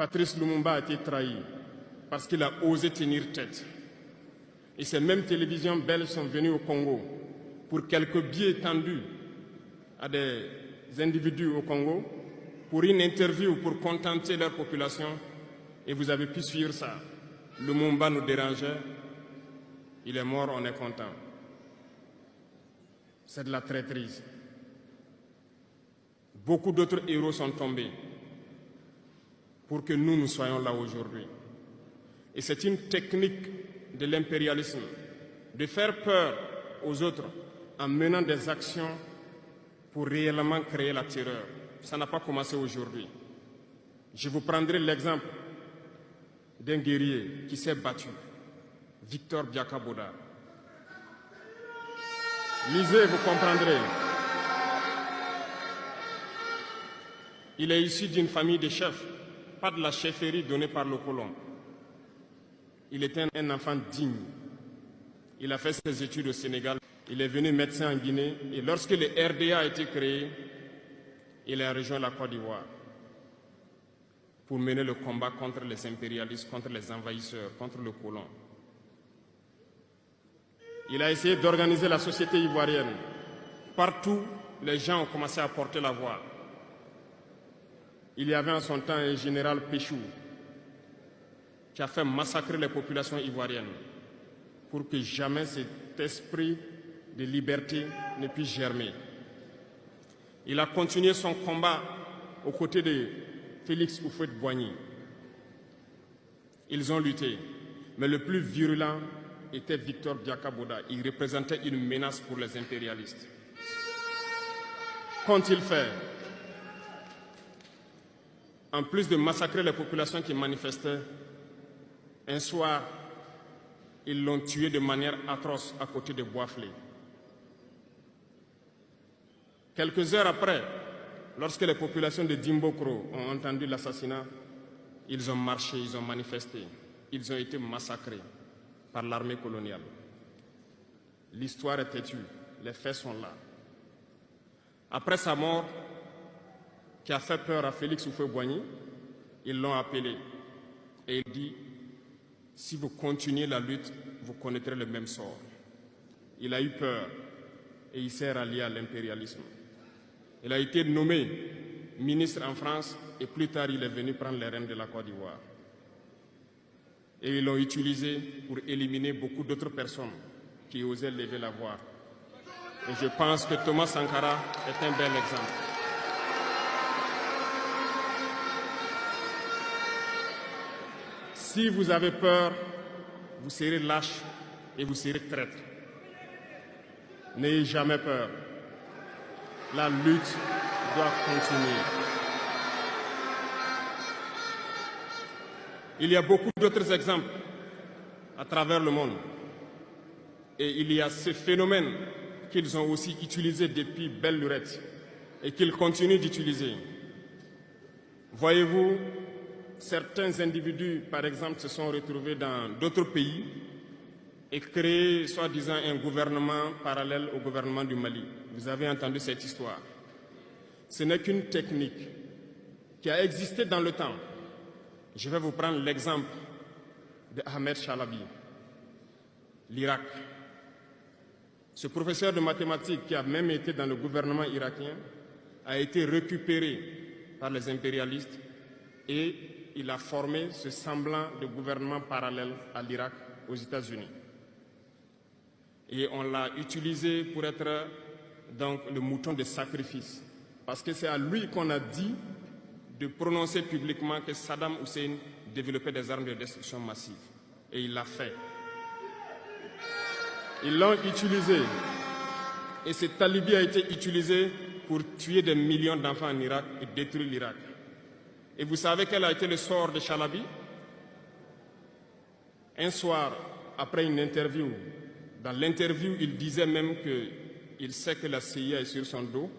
Patrice Lumumba a été trahi parce qu'il a osé tenir tête. Et ces mêmes télévisions belges sont venues au Congo pour quelques billets tendus à des individus au Congo pour une interview pour contenter leur population. Et vous avez pu suivre ça. Lumumba nous dérangeait. Il est mort, on est content. C'est de la traîtrise. Beaucoup d'autres héros sont tombés pour que nous soyons là aujourd'hui. Et c'est une technique de l'impérialisme de faire peur aux autres en menant des actions pour réellement créer la terreur. Ça n'a pas commencé aujourd'hui. Je vous prendrai l'exemple d'un guerrier qui s'est battu, Victor Biakaboda. Lisez, vous comprendrez. Il est issu d'une famille de chefs, pas de la chefferie donnée par le colon. Il était un enfant digne. Il a fait ses études au Sénégal. Il est venu médecin en Guinée. Et lorsque le RDA a été créé, il a rejoint la Côte d'Ivoire pour mener le combat contre les impérialistes, contre les envahisseurs, contre le colon. Il a essayé d'organiser la société ivoirienne. Partout, les gens ont commencé à porter la voix. Il y avait en son temps un général Péchou qui a fait massacrer les populations ivoiriennes pour que jamais cet esprit de liberté ne puisse germer. Il a continué son combat aux côtés de Félix Houphouët-Boigny. Ils ont lutté, mais le plus virulent était Victor Biakaboda. Il représentait une menace pour les impérialistes. Qu'ont-ils fait? En plus de massacrer les populations qui manifestaient, un soir, ils l'ont tué de manière atroce à côté de Boisflé. Quelques heures après, lorsque les populations de Dimbokro ont entendu l'assassinat, ils ont marché, ils ont manifesté, ils ont été massacrés par l'armée coloniale. L'histoire est têtue, les faits sont là. Après sa mort, qui a fait peur à Félix Houphouët-Boigny, ils l'ont appelé et il dit: si vous continuez la lutte, vous connaîtrez le même sort. Il a eu peur et il s'est rallié à l'impérialisme. Il a été nommé ministre en France et plus tard il est venu prendre les rênes de la Côte d'Ivoire. Et ils l'ont utilisé pour éliminer beaucoup d'autres personnes qui osaient lever la voix. Et je pense que Thomas Sankara est un bel exemple. Si vous avez peur, vous serez lâche et vous serez traître. N'ayez jamais peur. La lutte doit continuer. Il y a beaucoup d'autres exemples à travers le monde. Et il y a ce phénomène qu'ils ont aussi utilisé depuis belle lurette et qu'ils continuent d'utiliser. Voyez-vous, certains individus, par exemple, se sont retrouvés dans d'autres pays et créé, soi-disant, un gouvernement parallèle au gouvernement du Mali. Vous avez entendu cette histoire. Ce n'est qu'une technique qui a existé dans le temps. Je vais vous prendre l'exemple de Ahmed Chalabi, l'Irak. Ce professeur de mathématiques qui a même été dans le gouvernement irakien a été récupéré par les impérialistes et il a formé ce semblant de gouvernement parallèle à l'Irak, aux États-Unis. Et on l'a utilisé pour être donc le mouton de sacrifice. Parce que c'est à lui qu'on a dit de prononcer publiquement que Saddam Hussein développait des armes de destruction massive. Et il l'a fait. Ils l'ont utilisé. Et cet alibi a été utilisé pour tuer des millions d'enfants en Irak et détruire l'Irak. Et vous savez quel a été le sort de Chalabi? Un soir, après une interview, dans l'interview, il disait même qu'il sait que la CIA est sur son dos